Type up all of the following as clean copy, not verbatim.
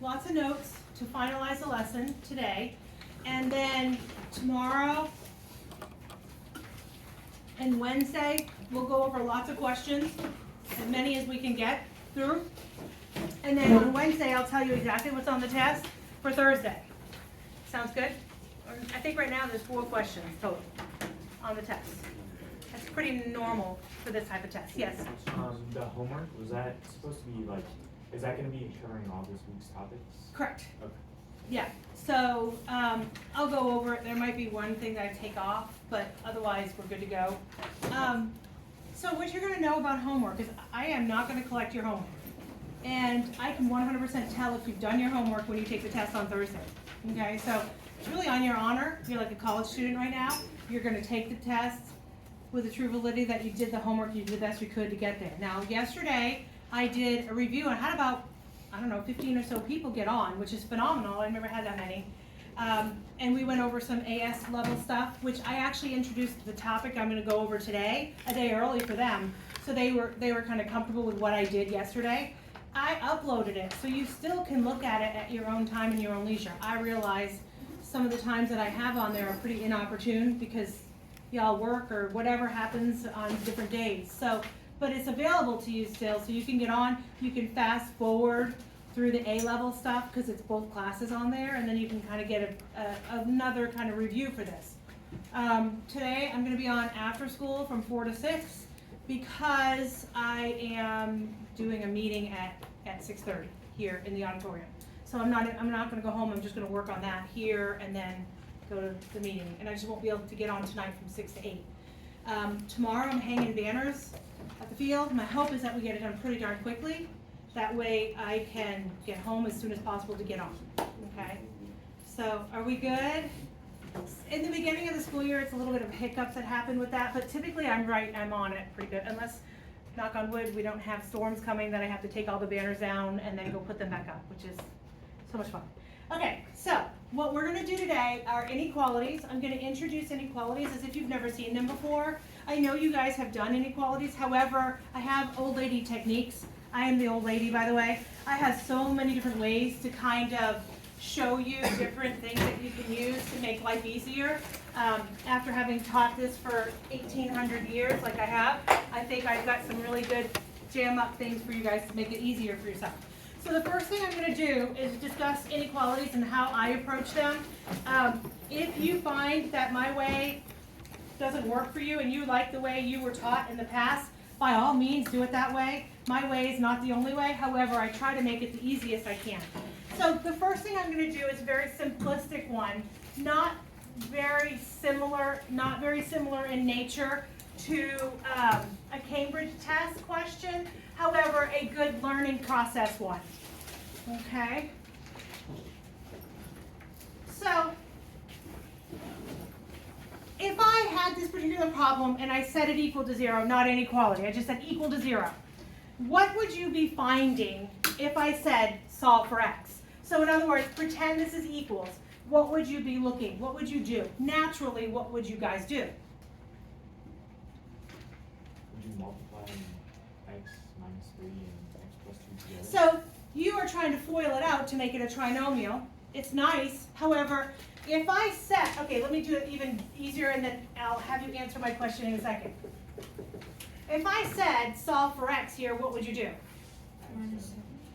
Lots of notes to finalize the lesson today, and then tomorrow and Wednesday we'll go over lots of questions, as many as we can get through, and then on Wednesday I'll tell you exactly what's on the test for Thursday. Sounds good? I think right now there's 4 questions total on the test. That's pretty normal for this type of test. Yes? The homework, was that supposed to be like, is that going to be covering all this week's topics? Correct. Okay. Yeah, so I'll go over it. There might be one thing that I take off, but otherwise we're good to go. So what you're going to know about homework is I am not going to collect your homework. And I can 100% tell if you've done your homework when you take the test on Thursday. Okay, so it's really on your honor. You're like a college student right now. You're going to take the test with the true validity that you did the homework, you did the best you could to get there. Now, yesterday I did a review and I had about, 15 or so people get on, which is phenomenal. I've never had that many. And we went over some Aice level stuff, which I actually introduced the topic I'm going to go over today, a day early for them. So they were kind of comfortable with what I did yesterday. I uploaded it, so you still can look at it at your own time and your own leisure. I realize some of the times that I have on there are pretty inopportune because y'all work or whatever happens on different days. So, but it's available to you still, so you can get on. You can fast forward through the A-level stuff because it's both classes on there, and then you can kind of get another kind of review for this. Today I'm going to be on after school from 4 to 6 because I am doing a meeting at 6:30 here in the auditorium. So I'm not going to go home. I'm just going to work on that here and then go to the meeting. And I just won't be able to get on tonight from 6 to 8. Tomorrow I'm hanging banners at the field. My hope is that we get it done pretty darn quickly. That way I can get home as soon as possible to get on. Okay? So are we good? In the beginning of the school year, it's a little bit of hiccups that happen with that, but typically I'm on it pretty good, unless, knock on wood, we don't have storms coming that I have to take all the banners down and then go put them back up, which is so much fun. Okay, so what we're going to do today are inequalities. I'm going to introduce inequalities as if you've never seen them before. I know you guys have done inequalities, however, I have old lady techniques. I am the old lady, by the way. I have so many different ways to kind of show you different things that you can use to make life easier. After having taught this for 1,800 years like I have, I think I've got some really good jam up things for you guys to make it easier for yourself. So the first thing I'm going to do is discuss inequalities and how I approach them. If you find that my way doesn't work for you and you like the way you were taught in the past, by all means do it that way. My way is not the only way, however, I try to make it the easiest I can. So the first thing I'm going to do is a very simplistic one, not very similar in nature to a Cambridge test question, however, a good learning process one. Okay? So, if I had this particular problem and I set it equal to 0, not inequality, I just said equal to 0, what would you be finding if I said solve for x? So in other words, pretend this is equals. What would you be looking? What would you do? Naturally, what would you guys do? Would you multiply x minus 3 and x plus 2 together? So you are trying to FOIL it out to make it a trinomial. It's nice. However, if I set, okay, let me do it even easier and then I'll have you answer my question in a second. If I said solve for x here, what would you do?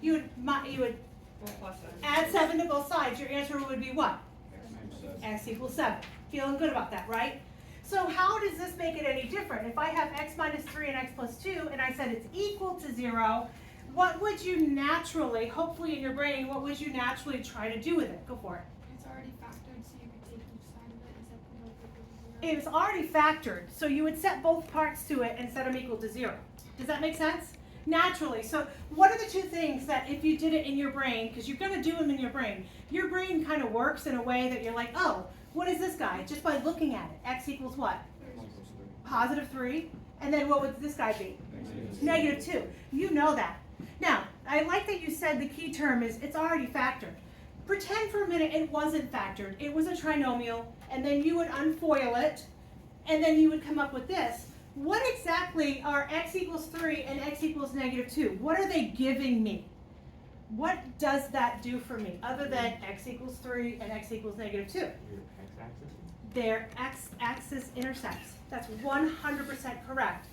You would add 7 to both sides. Your answer would be what? X equals 7. Feeling good about that, right? So how does this make it any different? If I have x minus 3 and x plus 2 and I said it's equal to 0, what would you naturally, hopefully in your brain, what would you naturally try to do with it? Go for it. It's already factored, so you could take each side of it and set them equal to 0. It was already factored, so you would set both parts to it and set them equal to 0. Does that make sense? Naturally. So what are the two things that if you did it in your brain, because you're going to do them in your brain kind of works in a way that you're like, oh, what is this guy? Just by looking at it. X equals what? Positive 3. And then what would this guy be? Negative 2. You know that. Now, I like that you said the key term is it's already factored. Pretend for a minute it wasn't factored. It was a trinomial, and then you would unfoil it, and then you would come up with this. What exactly are x equals 3 and x equals negative 2? What are they giving me? What does that do for me, other than x equals 3 and x equals negative 2? Your x-axis? Their x-axis intersects. That's 100% correct.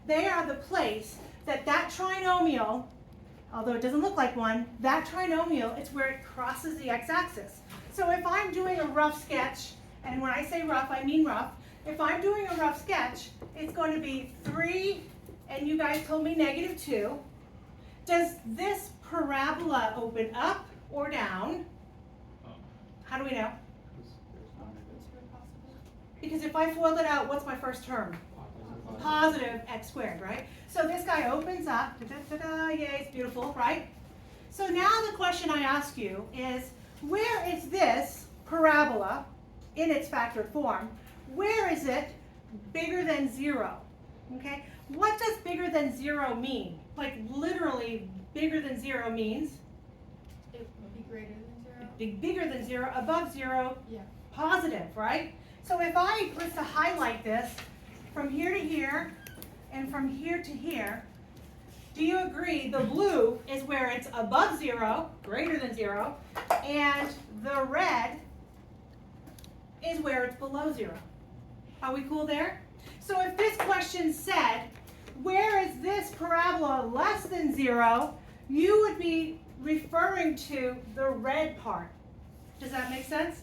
They are the place that trinomial, although it doesn't look like one, that trinomial is where it crosses the x-axis. So if I'm doing a rough sketch, and when I say rough, I mean rough, if I'm doing a rough sketch, it's going to be 3, and you guys told me negative 2. Does this parabola open up or down? How do we know? Because if I FOIL it out, what's my first term? Positive x squared, right? So this guy opens up, yay, it's beautiful, right? So now the question I ask you is, where is this parabola in its factored form? Where is it bigger than 0? Okay? What does bigger than 0 mean? Like literally bigger than 0 means? It would be greater than 0. Bigger than 0, above 0, Yeah. positive, right? So if I was to highlight this from here to here and from here to here, do you agree the blue is where it's above 0, greater than 0, and the red is where it's below 0? Are we cool there? So if this question said, where is this parabola less than 0, you would be referring to the red part. Does that make sense?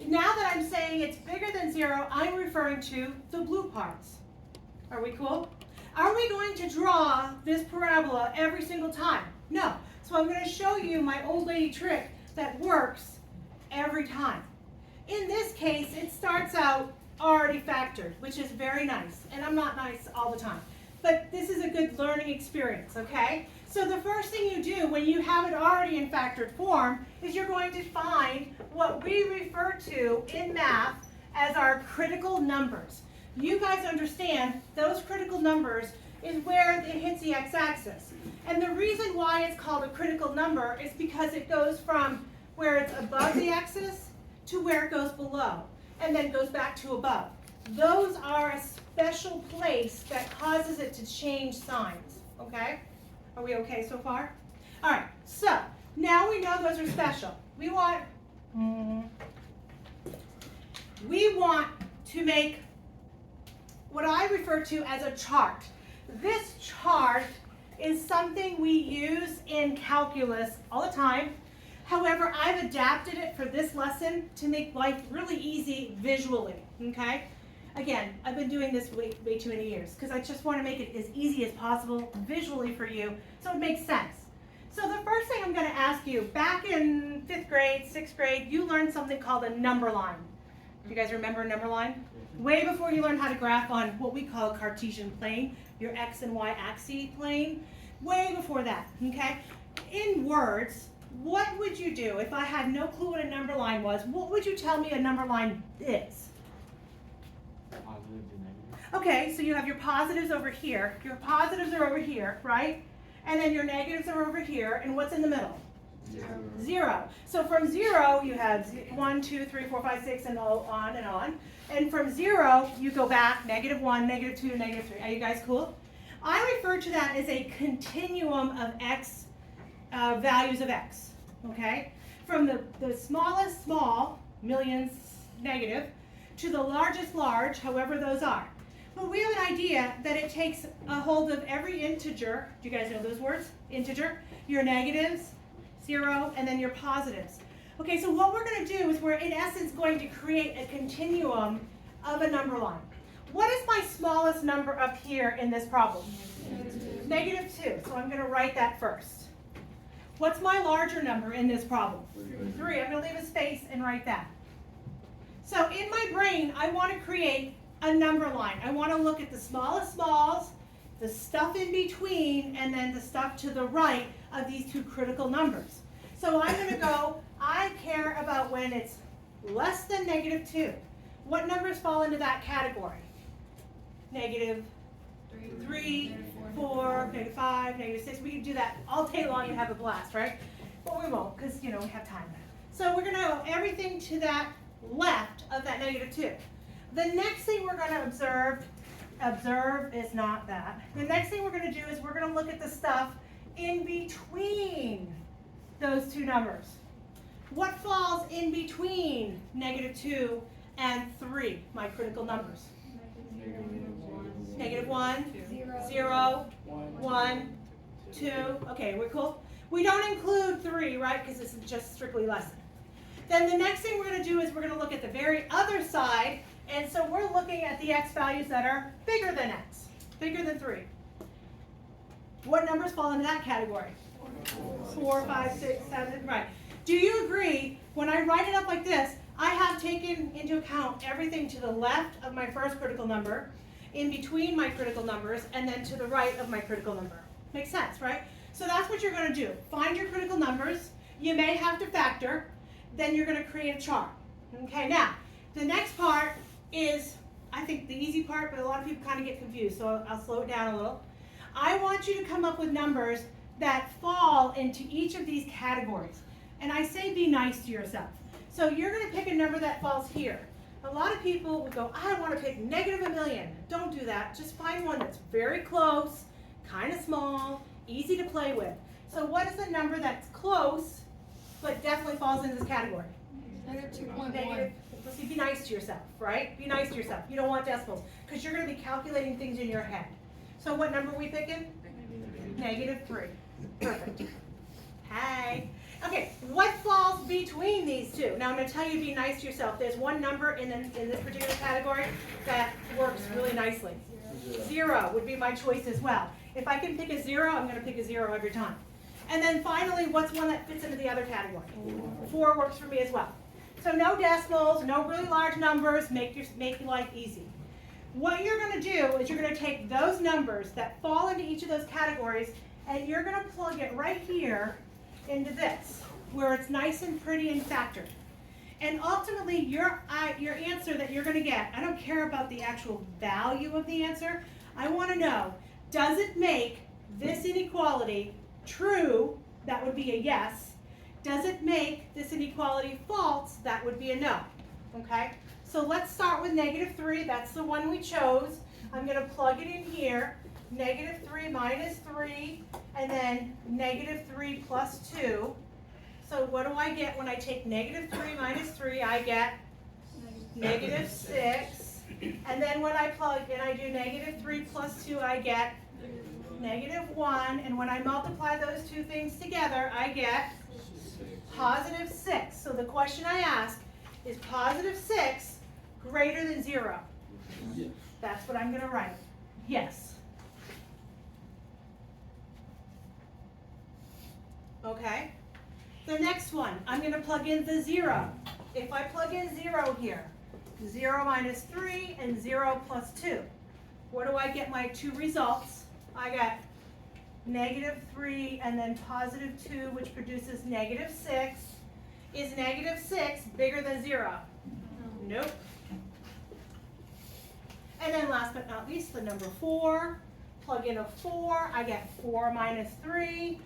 Now that I'm saying it's bigger than 0, I'm referring to the blue parts. Are we cool? Are we going to draw this parabola every single time? No. So I'm going to show you my old lady trick that works every time. In this case, it starts out already factored, which is very nice. And I'm not nice all the time. But this is a good learning experience, okay? So the first thing you do when you have it already in factored form is you're going to find what we refer to in math as our critical numbers. You guys understand those critical numbers is where it hits the x-axis. And the reason why it's called a critical number is because it goes from where it's above the axis to where it goes below, and then goes back to above. Those are a special place that causes it to change signs, okay? Are we okay so far? All right, so now we know those are special. We want to make what I refer to as a chart. This chart is something we use in calculus all the time. However, I've adapted it for this lesson to make life really easy visually, okay? Again, I've been doing this way too many years because I just want to make it as easy as possible visually for you so it makes sense. So the first thing I'm going to ask you, back in 5th grade, 6th grade, you learned something called a number line. Do you guys remember a number line? Way before you learned how to graph on what we call a Cartesian plane, your x and y axis plane, way before that, okay? In words, what would you do if I had no clue what a number line was? What would you tell me a number line is? Positives and negatives. Okay, so you have your positives over here. Your positives are over here, right? And then your negatives are over here. And what's in the middle? 0. 0. So from 0, you have 1, 2, 3, 4, 5, 6, and on and on. And from 0, you go back, -1, -2, -3. Are you guys cool? I refer to that as a continuum of x, values of x, okay? From the smallest small, millions, negative, to the largest large, however those are. But we have an idea that it takes a hold of every integer. Do you guys know those words? Integer, your negatives, 0, and then your positives. Okay, so what we're going to do is we're in essence going to create a continuum of a number line. What is my smallest number up here in this problem? -2. So I'm going to write that first. What's my larger number in this problem? 3. I'm going to leave a space and write that. So in my brain, I want to create a number line. I want to look at the smallest smalls, the stuff in between, and then the stuff to the right of these two critical numbers. So I'm going to go, I care about when it's less than -2. What numbers fall into that category? -3, 4, -5, -6. We can do that all day long and have a blast, right? But we won't because, we have time. So we're going to go everything to that left of that -2. The next thing we're going to observe is not that. The next thing we're going to do is we're going to look at the stuff in between those two numbers. What falls in between -2 and 3, my critical numbers? -1, 0, 1, 2. Okay, we're cool? We don't include 3, right, because this is just strictly lesson. Then the next thing we're going to do is we're going to look at the very other side, and so we're looking at the x values that are bigger than x, bigger than 3. What numbers fall into that category? 4, 5, 6, 7, right. Do you agree, when I write it up like this, I have taken into account everything to the left of my first critical number, in between my critical numbers, and then to the right of my critical number. Makes sense, right? So that's what you're going to do. Find your critical numbers. You may have to factor. Then you're going to create a chart. Okay, now, the next part is, I think, the easy part, but a lot of people kind of get confused, so I'll slow it down a little. I want you to come up with numbers that fall into each of these categories. And I say be nice to yourself. So you're going to pick a number that falls here. A lot of people will go, I want to pick -1,000,000. Don't do that. Just find one that's very close, kind of small, easy to play with. So what is a number that's close, but definitely falls into this category? -2.1. So be nice to yourself, right? Be nice to yourself. You don't want decimals, because you're going to be calculating things in your head. So what number are we picking? -3. Perfect. Hey. Okay, what falls between these two? Now I'm going to tell you to be nice to yourself. There's one number in this particular category that works really nicely. 0 would be my choice as well. If I can pick a 0, I'm going to pick a 0 every time. And then finally, what's one that fits into the other category? 4 works for me as well. So no decimals, no really large numbers, make your life easy. What you're going to do is you're going to take those numbers that fall into each of those categories, and you're going to plug it right here into this, where it's nice and pretty and factored. And ultimately, your answer that you're going to get, I don't care about the actual value of the answer. I want to know, does it make this inequality true? That would be a yes. Does it make this inequality false? That would be a no. Okay? So let's start with -3. That's the one we chose. I'm going to plug it in here. -3 minus 3, and then -3 plus 2. So what do I get when I take -3 minus 3? I get -6. And then when I plug and I do -3 plus 2, I get -1. And when I multiply those two things together, I get +6. So the question I ask is +6 greater than 0? Yes. That's what I'm going to write. Yes. Okay. The next one, I'm going to plug in the 0. If I plug in 0 here, 0 minus 3 and 0 plus 2. What do I get my two results? I got -3 and then +2, which produces -6. Is -6 bigger than 0? Nope. And then last but not least, the number 4. Plug in a 4. I get 4 minus 3.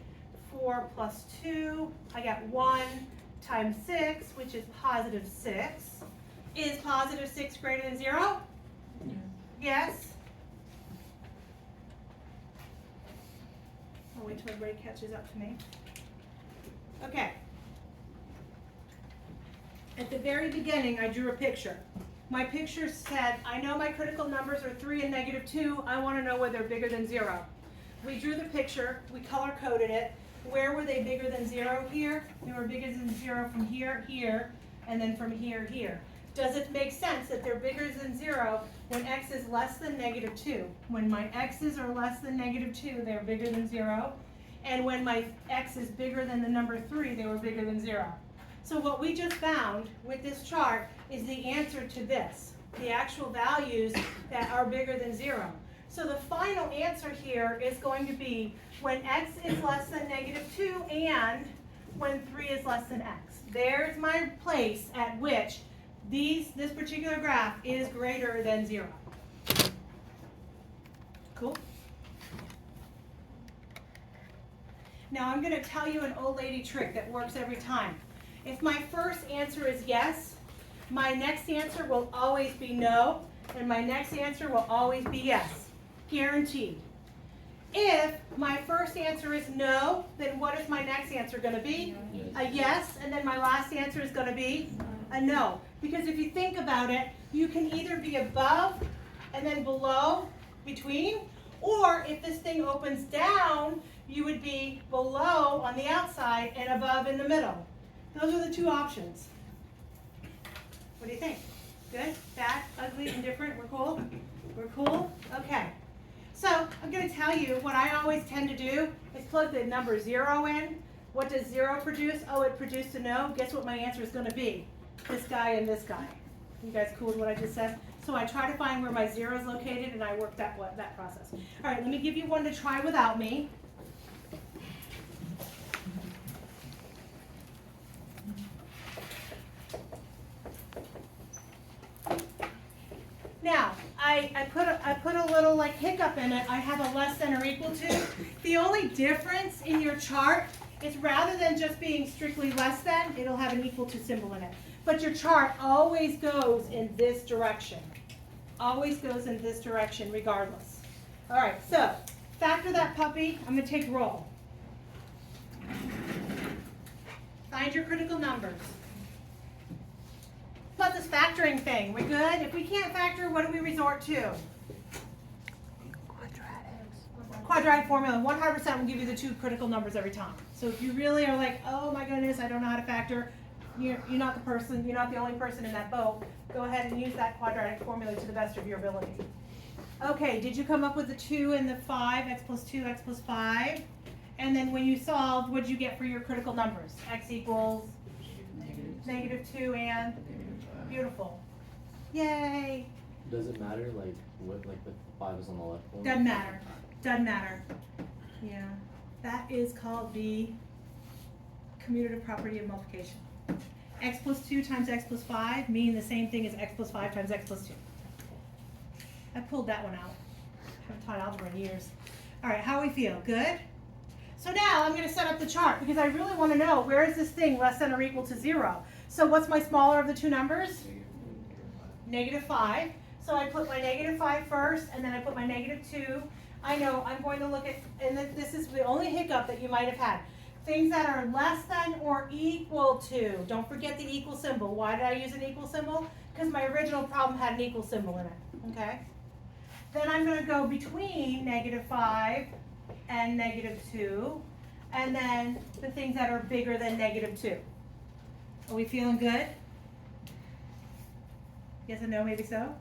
4 plus 2. I got 1 times 6, which is +6. Is +6 greater than 0? Yes. I'll wait till everybody catches up to me. Okay. At the very beginning, I drew a picture. My picture said, I know my critical numbers are 3 and -2. I want to know whether they're bigger than 0. We drew the picture. We color-coded it. Where were they bigger than 0? Here. They were bigger than 0 from here, here, and then from here, here. Does it make sense that they're bigger than 0 when x is less than -2? When my x's are less than -2, they're bigger than 0. And when my x is bigger than the number 3, they were bigger than 0. So what we just found with this chart is the answer to this, the actual values that are bigger than 0. So the final answer here is going to be when x is less than -2 and when 3 is less than x. There's my place at which this particular graph is greater than 0. Cool? Now I'm going to tell you an old lady trick that works every time. If my first answer is yes, my next answer will always be no, and my next answer will always be yes. Guaranteed. If my first answer is no, then what is my next answer going to be? A yes, and then my last answer is going to be a no. Because if you think about it, you can either be above and then below, between, or if this thing opens down, you would be below on the outside and above in the middle. Those are the two options. What do you think? Good? Bad? Ugly? Indifferent? We're cool? We're cool? Okay. So I'm going to tell you what I always tend to do is plug the number 0 in. What does 0 produce? Oh, it produced a no. Guess what my answer is going to be? This guy and this guy. You guys cool with what I just said? So I try to find where my 0 is located, and I work that process. All right, let me give you one to try without me. Now, I put a little like hiccup in it. I have a less than or equal to. The only difference in your chart is rather than just being strictly less than, it'll have an equal to symbol in it. But your chart always goes in this direction. Always goes in this direction regardless. All right, so factor that puppy. I'm going to take roll. Find your critical numbers. About this factoring thing, we good? If we can't factor, what do we resort to? Quadratic formula. 100% will give you the two critical numbers every time. So if you really are like, oh my goodness, I don't know how to factor, you're not the person, you're not the only person in that boat, go ahead and use that quadratic formula to the best of your ability. Okay, did you come up with the 2 and the 5, x plus 2, x plus 5? And then when you solved, what did you get for your critical numbers? X equals -2 and beautiful. Yay. Does it matter like what like the 5 is on the left one? Doesn't matter. Doesn't matter. Yeah. That is called the commutative property of multiplication. X plus 2 times x plus 5 mean the same thing as x plus 5 times x plus 2. I pulled that one out. I haven't taught algebra in years. All right, how do we feel? Good? So now I'm going to set up the chart because I really want to know where is this thing less than or equal to 0. So what's my smaller of the two numbers? -5. So I put my -5 first, and then I put my -2. I know I'm going to look at, and this is the only hiccup that you might have had. Things that are less than or equal to. Don't forget the equal symbol. Why did I use an equal symbol? Because my original problem had an equal symbol in it. Okay? Then I'm going to go between -5 and -2, and then the things that are bigger than -2. Are we feeling good? Yes and no, maybe so?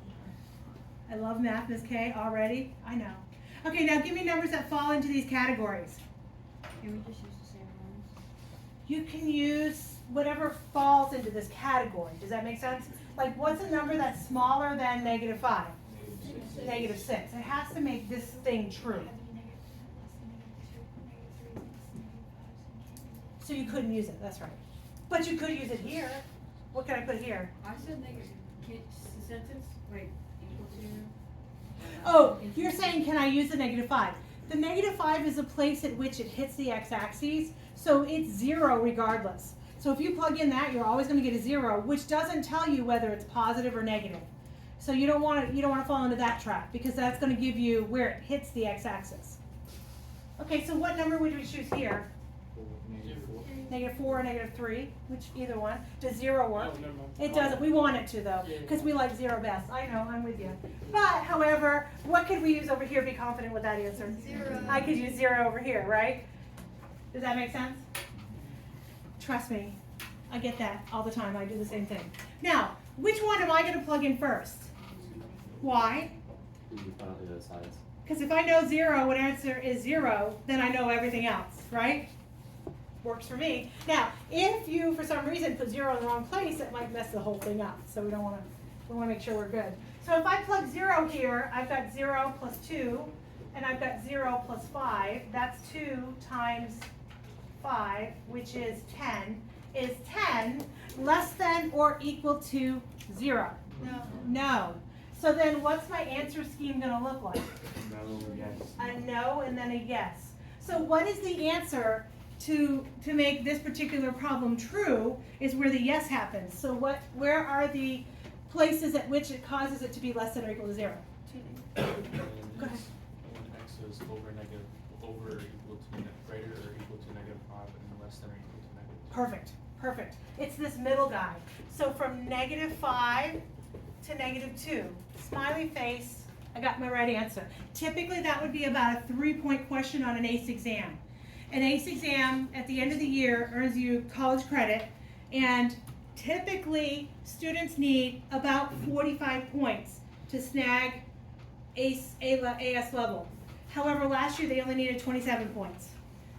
I love math, Ms. K, already. I know. Okay, now give me numbers that fall into these categories. Can we just use the same ones? You can use whatever falls into this category. Does that make sense? Like, what's a number that's smaller than -5? -6. It has to make this thing true. So you couldn't use it, that's right. But you could use it here. What can I put here? I said negative. Sentence, wait, equal to. Oh, you're saying can I use the -5? The -5 is a place at which it hits the x-axis, so it's 0 regardless. So if you plug in that, you're always going to get a 0, which doesn't tell you whether it's positive or negative. So you don't want to fall into that trap because that's going to give you where it hits the x-axis. Okay, so what number would we choose here? -4 or -3, which either one. Does 0 work? It doesn't. We want it to though, because we like 0 best. I know, I'm with you. But, however, what could we use over here? Be confident with that answer. 0. I could use 0 over here, right? Does that make sense? Trust me, I get that all the time. I do the same thing. Now, which one am I going to plug in first? Why? You find out the other sides. Because if I know 0, what answer is 0, then I know everything else, right? Works for me. Now, if you, for some reason, put 0 in the wrong place, it might mess the whole thing up. So we want to make sure we're good. So if I plug 0 here, I've got 0 plus 2, and I've got 0 plus 5. That's 2 times 5, which is 10. Is 10 less than or equal to 0? No. No. So then what's my answer scheme going to look like? No, yes. A no and then a yes. So what is the answer to make this particular problem true is where the yes happens. So where are the places at which it causes it to be less than or equal to 0? Go ahead. When x is over over or equal to greater or equal to -5 and less than or equal to -2. Perfect, perfect. It's this middle guy. So from -5 to -2. Smiley face, I got my right answer. Typically that would be about a 3-point question on an ACE exam. An ACE exam at the end of the year earns you college credit, and typically students need about 45 points to snag AS level. However, last year they only needed 27 points.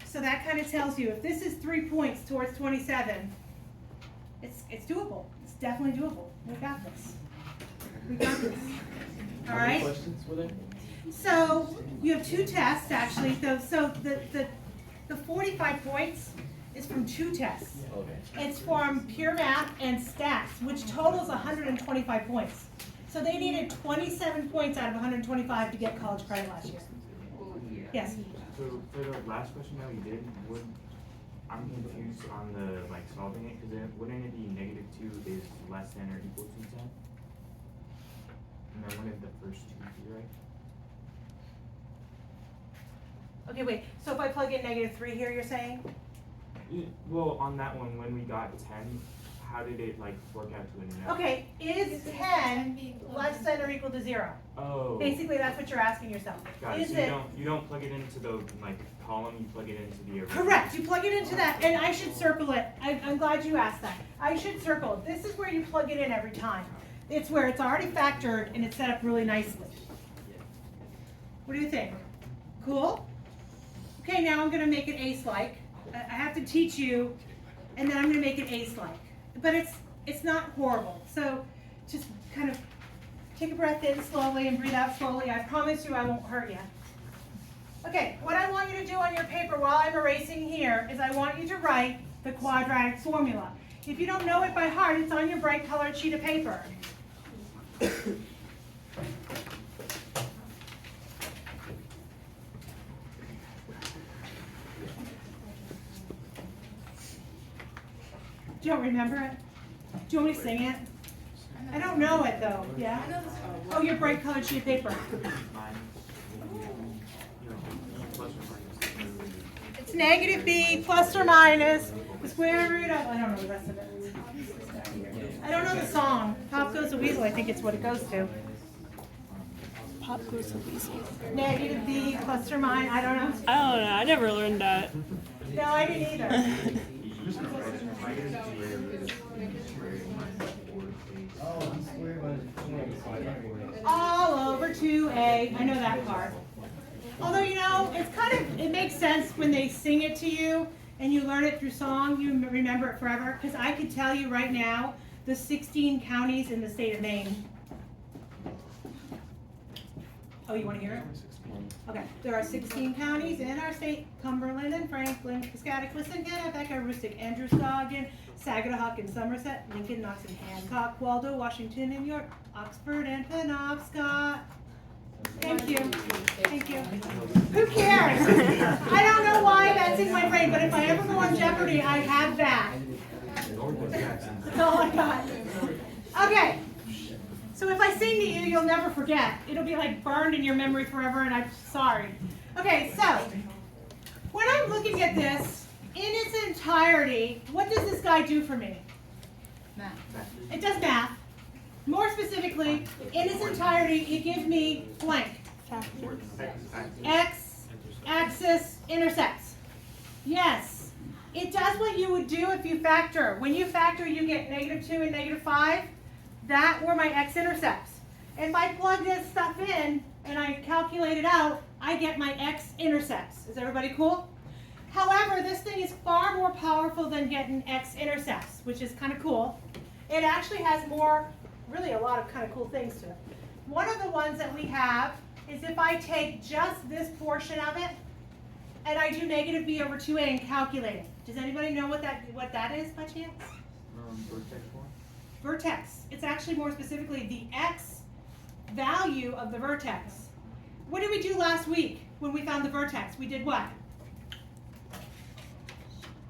So that kind of tells you if this is 3 points towards 27, it's doable. It's definitely doable. We got this. We got this. All How many right. questions were there? So you have 2 tests actually. So the 45 points is from 2 tests. Okay. It's from pure math and stats, which totals 125 points. So they needed 27 points out of 125 to get college credit last year. Yes. So for the last question that we did, I'm confused on the like solving it, because wouldn't it be -2 is less than or equal to 10? And then wouldn't the first 2 be right? Okay, wait. So if I plug in -3 here, you're saying? Well, on that one, when we got 10, how did it like work out to a no? Okay, is 10 less than or equal to 0? Oh. Basically, that's what you're asking yourself. Got it. Is So it you don't plug it into the like column, you plug it into the original. correct? You plug it into that, and I should circle it. I'm glad you asked that. I should circle it. This is where you plug it in every time. It's where it's already factored and it's set up really nicely. What do you think? Cool? Okay, now I'm going to make it ACE-like. I have to teach you, and then I'm going to make it ACE-like. But it's not horrible. So just kind of take a breath in slowly and breathe out slowly. I promise you I won't hurt you. Okay, what I want you to do on your paper while I'm erasing here is I want you to write the quadratic formula. If you don't know it by heart, it's on your bright colored sheet of paper. Do you don't remember it? Do you want me to sing it? I don't know it though, yeah? Oh, your bright colored sheet of paper. It's -b plus or minus the square root of, I don't know the rest of it. I don't know the song. Pop Goes the Weasel, I think it's what it goes to. Pop goes the weasel. -b plus or minus, I don't know. I don't know. I never learned that. No, I didn't either. All over 2a. I know that part. Although, you know, it's kind of, it makes sense when they sing it to you and you learn it through song, you remember it forever. Because I could tell you right now the 16 counties in the state of Maine. Oh, you want to hear it? Okay, there are 16 counties in our state: Cumberland and Franklin, Piscataquis, Kennebec, Aroostook, Androscoggin, Saginaw and Somerset, Lincoln, Knox and Hancock, Waldo, Washington and York, Oxford and Penobscot. Thank you. Thank you. Who cares? I don't know why that's in my brain, but if I ever go on Jeopardy, I have that. That's all I got. Okay. So if I sing to you, you'll never forget. It'll be like burned in your memory forever, and I'm sorry. Okay, so when I'm looking at this in its entirety, what does this guy do for me? Math. It does math. More specifically, in its entirety, it gives me blank. X, axis, intersects. Yes, it does what you would do if you factor. When you factor, you get -2 and -5. That were my x-intercepts. If I plug this stuff in and I calculate it out, I get my x-intercepts. Is everybody cool? However, this thing is far more powerful than getting x-intercepts, which is kind of cool. It actually has more, really a lot of kind of cool things to it. One of the ones that we have is if I take just this portion of it and I do -b over 2a and calculate it. Does anybody know what that is by chance? Vertex form? Vertex. It's actually more specifically the x value of the vertex. What did we do last week when we found the vertex? We did what?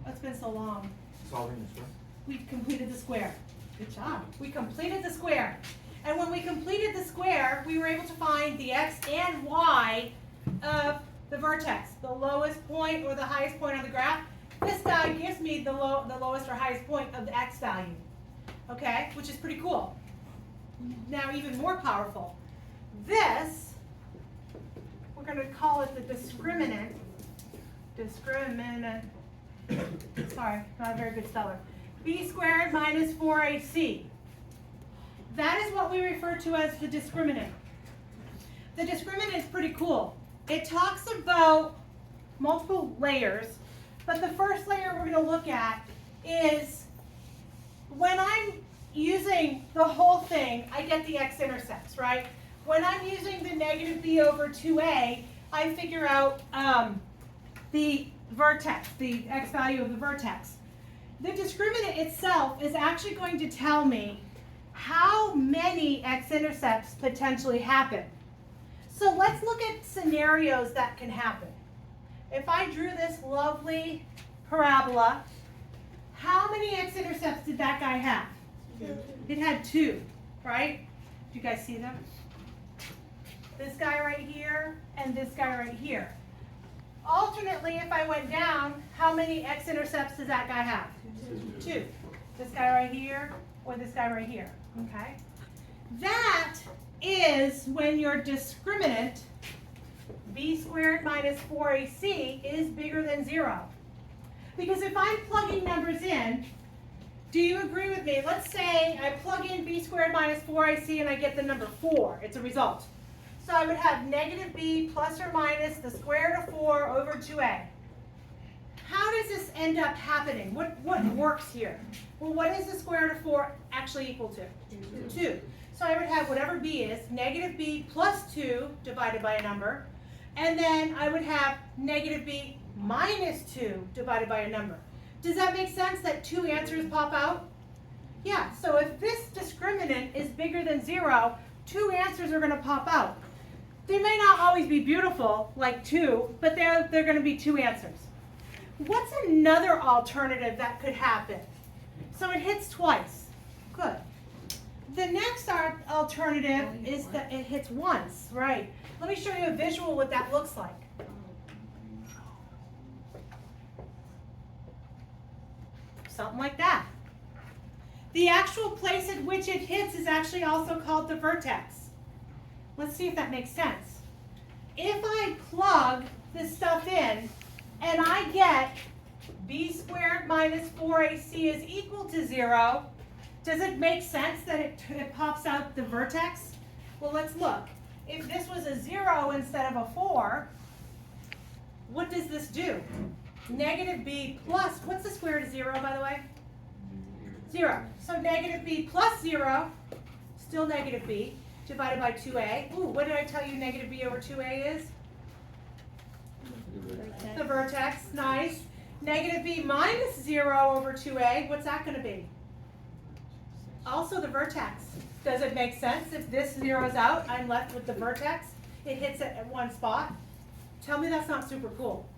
It's been so long. Solving the square? We completed the square. Good job. We completed the square. And when we completed the square, we were able to find the x and y of the vertex, the lowest point or the highest point on the graph. This guy gives me the lowest or highest point of the x value, okay, which is pretty cool. Now even more powerful. This, we're going to call it the discriminant. Sorry, not a very good speller. B squared minus 4ac. That is what we refer to as the discriminant. The discriminant is pretty cool. It talks about multiple layers, but the first layer we're going to look at is when I'm using the whole thing, I get the x-intercepts, right? When I'm using the negative b over 2a, I figure out the vertex, the x value of the vertex. The discriminant itself is actually going to tell me how many x-intercepts potentially happen. So let's look at scenarios that can happen. If I drew this lovely parabola, how many x-intercepts did that guy have? It had 2, right? Do you guys see them? This guy right here and this guy right here. Alternately, if I went down, how many x-intercepts does that guy have? 2. This guy right here or this guy right here, okay? That is when your discriminant, b squared minus 4ac, is bigger than 0. Because if I'm plugging numbers in, do you agree with me? Let's say I plug in b squared minus 4ac and I get the number 4. It's a result. So I would have negative b plus or minus the square root of 4 over 2a. How does this end up happening? What works here? Well, what is the square root of 4 actually equal to? 2. So I would have whatever b is, negative b plus 2 divided by a number, and then I would have negative b minus 2 divided by a number. Does that make sense that 2 answers pop out? Yeah, so if this discriminant is bigger than 0, 2 answers are going to pop out. They may not always be beautiful, like 2, but they're going to be 2 answers. What's another alternative that could happen? So it hits twice. Good. The next alternative is that it hits once, right? Let me show you a visual what that looks like. Something like that. The actual place at which it hits is actually also called the vertex. Let's see if that makes sense. If I plug this stuff in and I get b squared minus 4ac is equal to 0, does it make sense that it pops out the vertex? Well, let's look. If this was a 0 instead of a 4, what does this do? Negative b plus, what's the square root of 0, by the way? 0. So negative b plus 0, still negative b, divided by 2a. Ooh, what did I tell you negative b over 2a is? The vertex, nice. Negative b minus 0 over 2a, what's that going to be? Also the vertex. Does it make sense? If this zeroes out, I'm left with the vertex. It hits it at one spot. Tell me that's not super cool.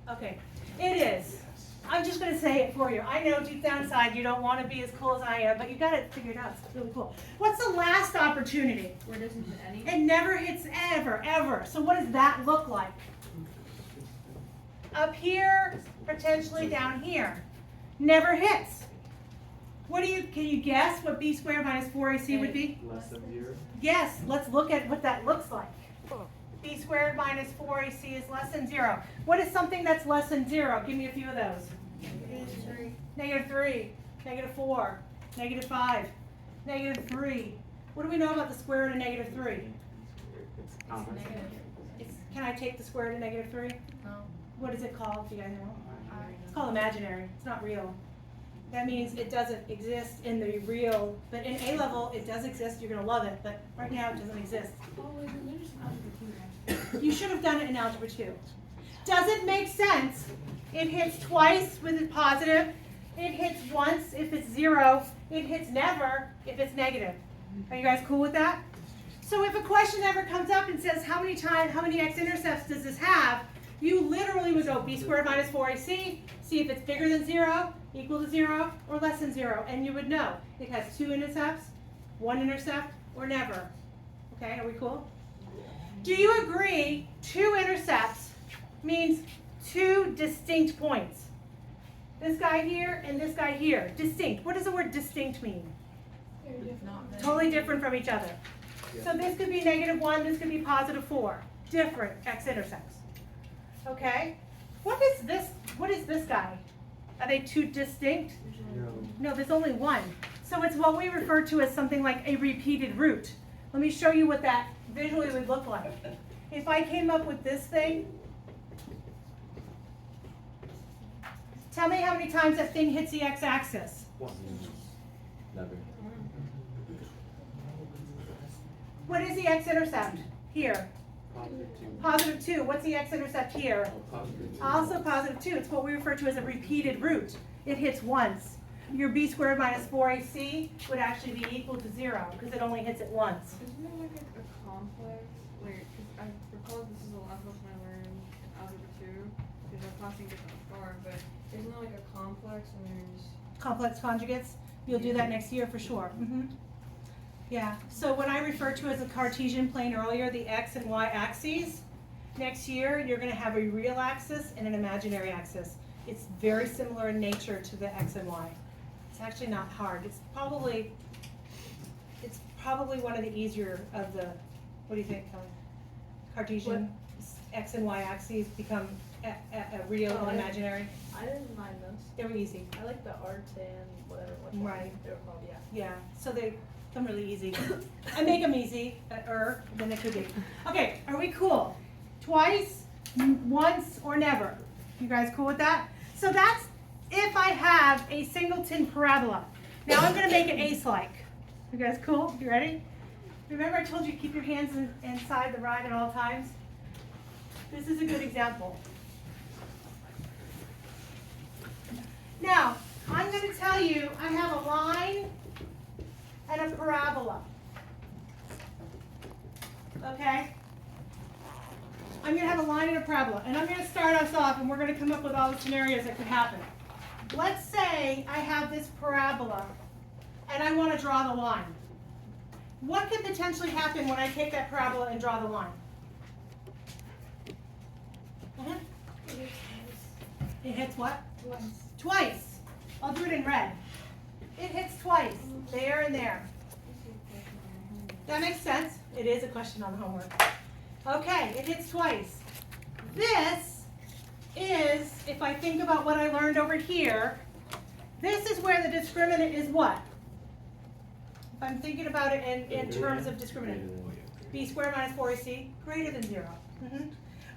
Okay, it is. I'm just going to say it for you. I know deep down inside you don't want to be as cool as I am, but you got it figured out. It's really cool. What's the last opportunity? Where doesn't hit any? It never hits ever, ever. So what does that look like? Up here, potentially down here. Never hits. What do you, can you guess what b squared minus 4ac would be? Less than 0? Yes, let's look at what that looks like. B squared minus 4ac is less than 0. What is something that's less than 0? Give me a few of those. Negative 3, negative 4, negative 5, negative 3. What do we know about the square root of negative 3? Can I take the square root of negative 3? No. What is it called? Do you guys know? It's called imaginary. It's not real. That means it doesn't exist in the real, but in A level it does exist. You're going to love it, but right now it doesn't exist. Oh, wait, there's algebra 2 You should have done it in algebra 2. Does it make sense? It hits twice with a positive. It hits once if it's 0. It hits never if it's negative. Are you guys cool with that? So if a question ever comes up and says how many x-intercepts does this have, you literally would go b squared minus 4ac, see if it's bigger than 0, equal to 0, or less than 0, and you would know it has 2 intercepts, 1 intercept, or never. Okay, are we cool? Do you agree 2 intercepts means two distinct points. This guy here and this guy here, distinct. What does the word distinct mean? Very different. Totally different from each other. So this could be -1, this could be +4. Different x-intercepts. Okay? What is this guy? Are they two distinct? No, there's only one. So it's what we refer to as something like a repeated root. Let me show you what that visually would look like. If I came up with this thing, tell me how many times that thing hits the x-axis. Never. What is the x-intercept here? +2. What's the x-intercept here? Also +2. It's what we refer to as a repeated root. It hits once. Your b squared minus 4ac would actually be equal to 0 because it only hits it once. Isn't there like a complex where, cause I recall this is the last lesson I learned in algebra 2, because our class didn't get that far, but isn't there like a complex and there's, Complex conjugates. You'll do that next year for sure. Yeah, so what I referred to as a Cartesian plane earlier, the x and y axes, next year you're going to have a real axis and an imaginary axis. It's very similar in nature to the x and y. It's actually not hard. It's probably one of the easier of the, what do you think, Kelly? Cartesian x and y axes become a real and imaginary. I didn't mind those. They were easy. I like the artan, whatever, Right. they were called, yeah. Yeah, so they come really easy. I make them easy, than they could be. Okay, are we cool? Twice, once, or never. You guys cool with that? So that's if I have a singleton parabola. Now I'm gonna make it Aice-like. You guys cool? You ready? Remember I told you to keep your hands inside the ride at all times? This is a good example. Now, I'm going to tell you I have a line and a parabola. Okay? I'm going to have a line and a parabola. And I'm going to start us off and we're going to come up with all the scenarios that could happen. Let's say I have this parabola and I want to draw the line. What could potentially happen when I take that parabola and draw the line? It hits what? Twice. I'll do it in red. It hits twice, there and there. That makes sense? It is a question on the homework. Okay, it hits twice. This is, if I think about what I learned over here, this is where the discriminant is what? If I'm thinking about it in terms of discriminant. B squared minus 4ac, greater than 0.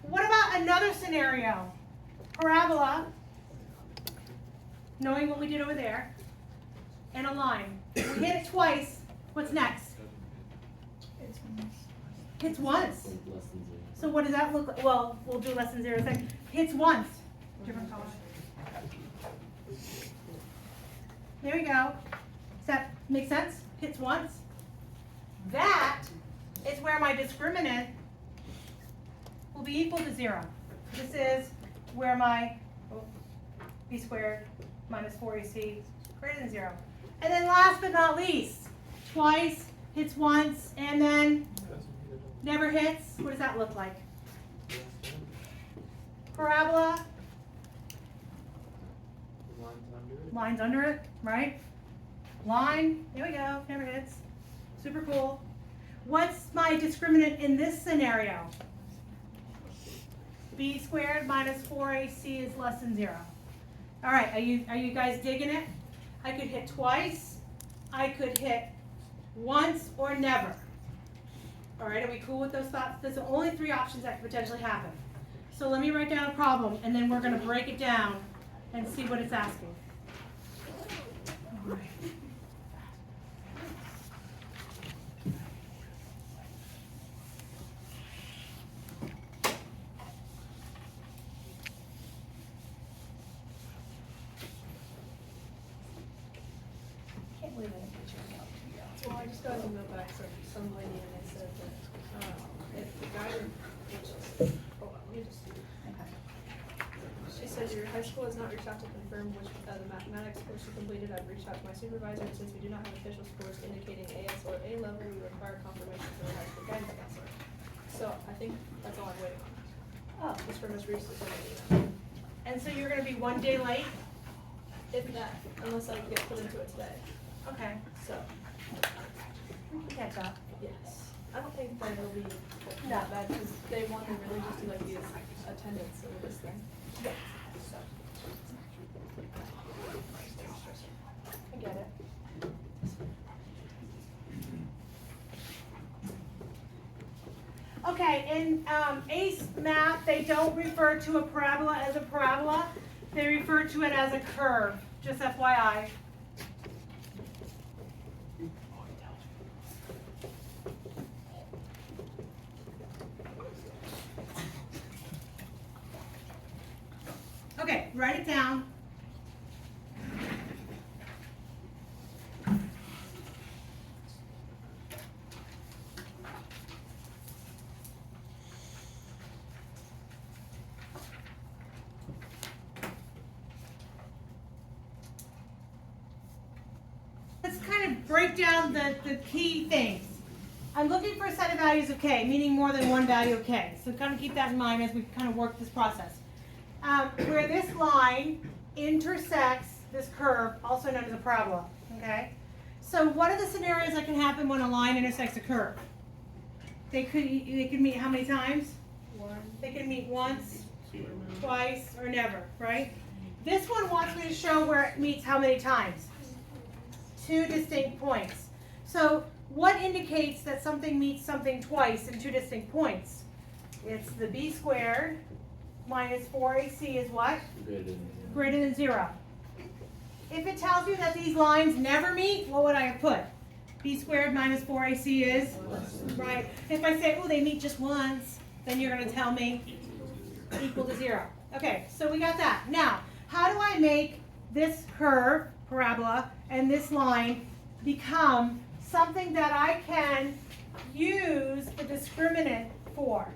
What about another scenario? Parabola, knowing what we did over there, and a line. We hit it twice, what's next? Hits once. Like less than 0. So what does that look like? Well, we'll do less than 0 in a second. Hits once. Different color. There we go. Does that make sense? Hits once. That is where my discriminant will be equal to 0. This is where my b squared minus 4ac greater than 0. And then last but not least, twice, hits once, and then never hits. What does that look like? Parabola. Line's under it, right? Line, there we go, never hits. Super cool. What's my discriminant in this scenario? B squared minus 4ac is less than 0. All right, are you guys digging it? I could hit twice, I could hit once, or never. All right, are we cool with those thoughts? There's only 3 options that could potentially happen. So let me write down a problem, and then we're going to break it down and see what it's asking. All right. Can't believe I didn't get your email 2 years ago. Well, I just got an email back from some lady and they said that, if the guy, hold on, let me just see. Okay. She says your high school has not reached out to confirm which the mathematics course you completed. I've reached out to my supervisor, and since we do not have official scores indicating AS or A level, we require confirmation from the high school guidance counselor. So I think that's all I'm waiting on. Oh, this firm is recently, And so you're gonna be 1 day late? if that, unless I get put into it today. Okay, So, we can catch up. yes. I don't think that it'll be that bad because they want to really just do like the attendance of this thing. Yeah. So, I get it. Okay, in Aice math, they don't refer to a parabola as a parabola. They refer to it as a curve, just FYI. Okay, write it down. Let's kind of break down the key things. I'm looking for a set of values of k, meaning more than one value of k. So kind of keep that in mind as we kind of work this process. Where this line intersects this curve, also known as a parabola, okay? So what are the scenarios that can happen when a line intersects a curve? They could meet how many times? They can meet once, twice, or never, right? This one wants me to show where it meets how many times? 2 distinct points. So what indicates that something meets something twice in 2 distinct points? It's the b squared minus 4ac is what? Greater than 0. If it tells you that these lines never meet, what would I have put? B squared minus 4ac is? Right. If I say, oh, they meet just once, then you're going to tell me equal to 0. Okay, so we got that. Now, how do I make this curve, parabola, and this line become something that I can use the discriminant for?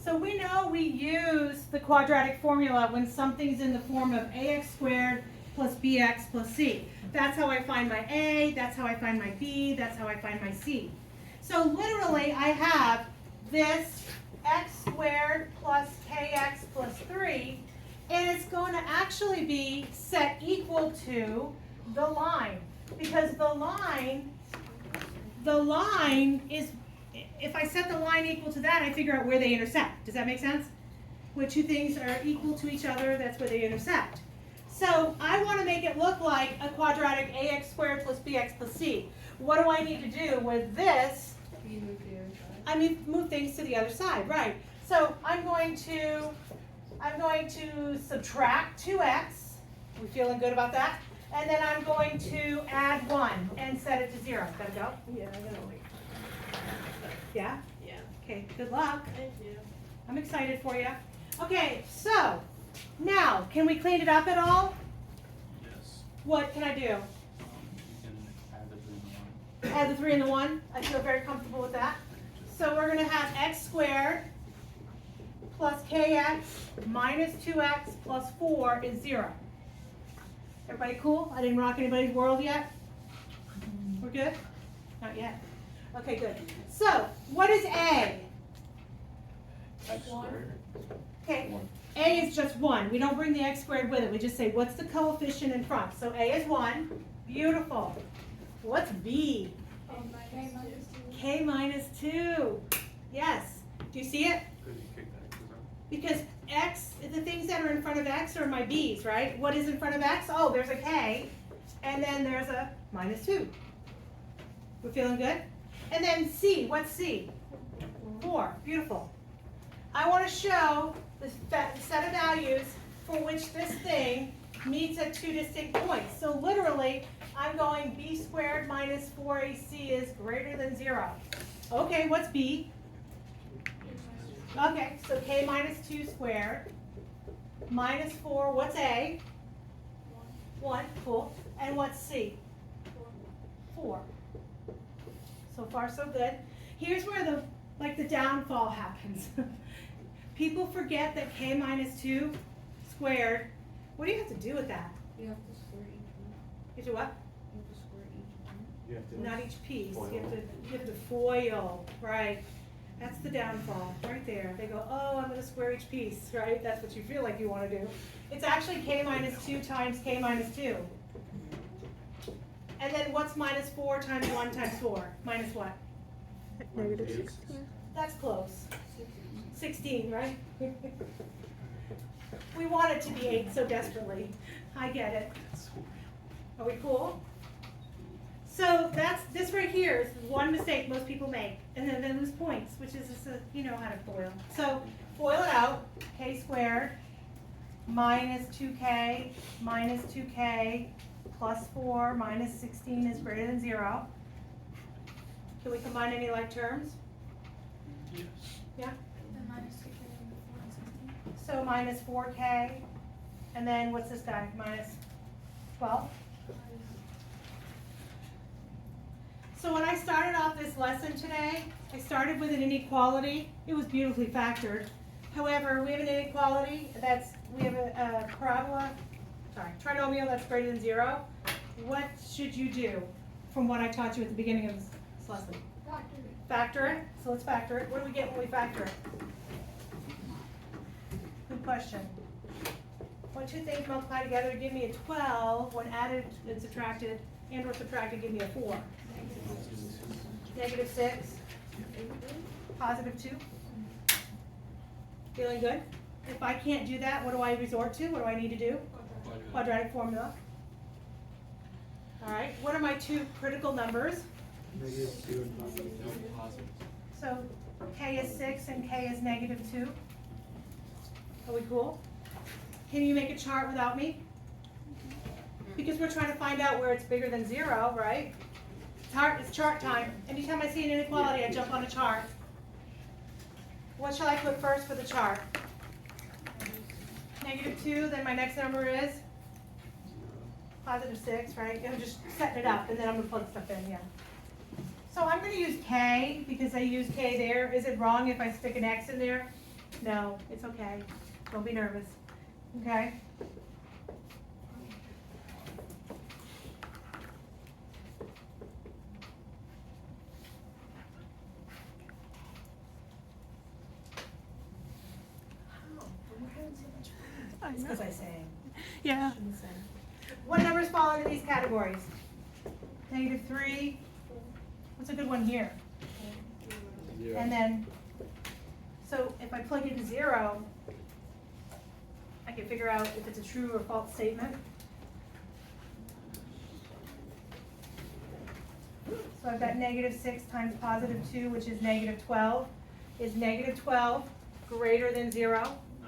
So we know we use the quadratic formula when something's in the form of ax squared plus bx plus c. That's how I find my a, that's how I find my b, that's how I find my c. So literally I have this x squared plus kx plus 3, and it's going to actually be set equal to the line. Because the line is, if I set the line equal to that, I figure out where they intersect. Does that make sense? Where two things are equal to each other, that's where they intersect. So I want to make it look like a quadratic ax squared plus bx plus c. What do I need to do with this? I mean, move things to the other side, right? So I'm going to subtract 2x. We feeling good about that? And then I'm going to add 1 and set it to 0. Gotta go? yeah, I gotta wait. Yeah? Yeah. Okay, good luck. Thank you. I'm excited for you. Okay, so now, can we clean it up at all? Yes. What can I do? You can add the 3 and the 1. Add the 3 and the 1. I feel very comfortable with that. So we're going to have x squared plus kx minus 2x plus 4 is 0. Everybody cool? I didn't rock anybody's world yet? We're good? Not yet. Okay, good. So, what is a? X squared. Okay, a is just 1. We don't bring the x squared with it. We just say, what's the coefficient in front? So a is 1. Beautiful. What's b? K minus 2. Yes. Do you see it? Because you kicked that X's out. Because x, the things that are in front of x are my b's, right? What is in front of x? Oh, there's a k, and then there's a minus 2. We're feeling good? And then c, what's c? 4. Beautiful. I want to show the set of values for which this thing meets at 2 distinct points. So literally, I'm going b squared minus 4ac is greater than 0. Okay, what's b? Okay, so k minus 2 squared minus 4, what's a? 1, cool. And what's c? 4. So far, so good. Here's where the downfall happens. People forget that k minus 2 squared, what do you have to do with that? You have to square each one. You have to what? You have to square each one. You have to. Not each piece. Foil. You have to FOIL, right? That's the downfall, right there. They go, oh, I'm gonna square each piece, right? That's what you feel like you wanna do. It's actually k minus 2 times k minus 2. And then what's minus 4 times 1 times 4? Minus what? Negative 16. That's close. 16, right? We want it to be 8 so desperately. I get it. Are we cool? So this right here is one mistake most people make, and then they lose points, which is just you know how to FOIL. So FOIL it out, k squared minus 2k plus 4 minus 16 is greater than 0. Can we combine any like terms? Yes. Yeah? Then minus 2k and 4 and 16. So minus 4k, and then what's this guy? Minus 12? So when I started off this lesson today, I started with an inequality. It was beautifully factored. However, we have an inequality we have a trinomial that's greater than 0. What should you do from what I taught you at the beginning of this lesson? Factor it. So let's factor it. What do we get when we factor it? Good question. When two things multiply together to give me a 12, when added and subtracted and or subtracted give me a 4. Negative 6. Positive 2. Feeling good? If I can't do that, what do I resort to? What do I need to do? Quadratic formula. All right. What are my two critical numbers? Negative 2 and positive. So k is 6 and k is negative 2. Are we cool? Can you make a chart without me? Because we're trying to find out where it's bigger than 0, right? It's chart time. Anytime I see an inequality, I jump on a chart. What shall I put first for the chart? Negative 2, then my next number is? Positive 6, right? I'm just setting it up, and then I'm going to plug stuff in, yeah. So I'm going to use k, because I use k there. Is it wrong if I stick an x in there? No, it's okay. Don't be nervous. Okay? It's because I sang. Yeah. Shouldn't sing. What numbers fall into these categories? Negative 3. What's a good one here? And then, so if I plug into 0, I can figure out if it's a true or false statement. So I've got negative 6 times positive 2, which is negative 12. Is negative 12 greater than 0? No.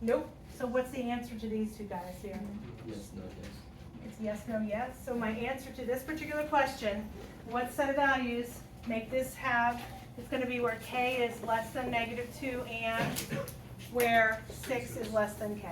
Nope. So what's the answer to these two guys here? Yes, no, yes. It's yes, no, yes. So my answer to this particular question, what set of values make this have, it's going to be where k is less than negative 2 and where 6 is less than k.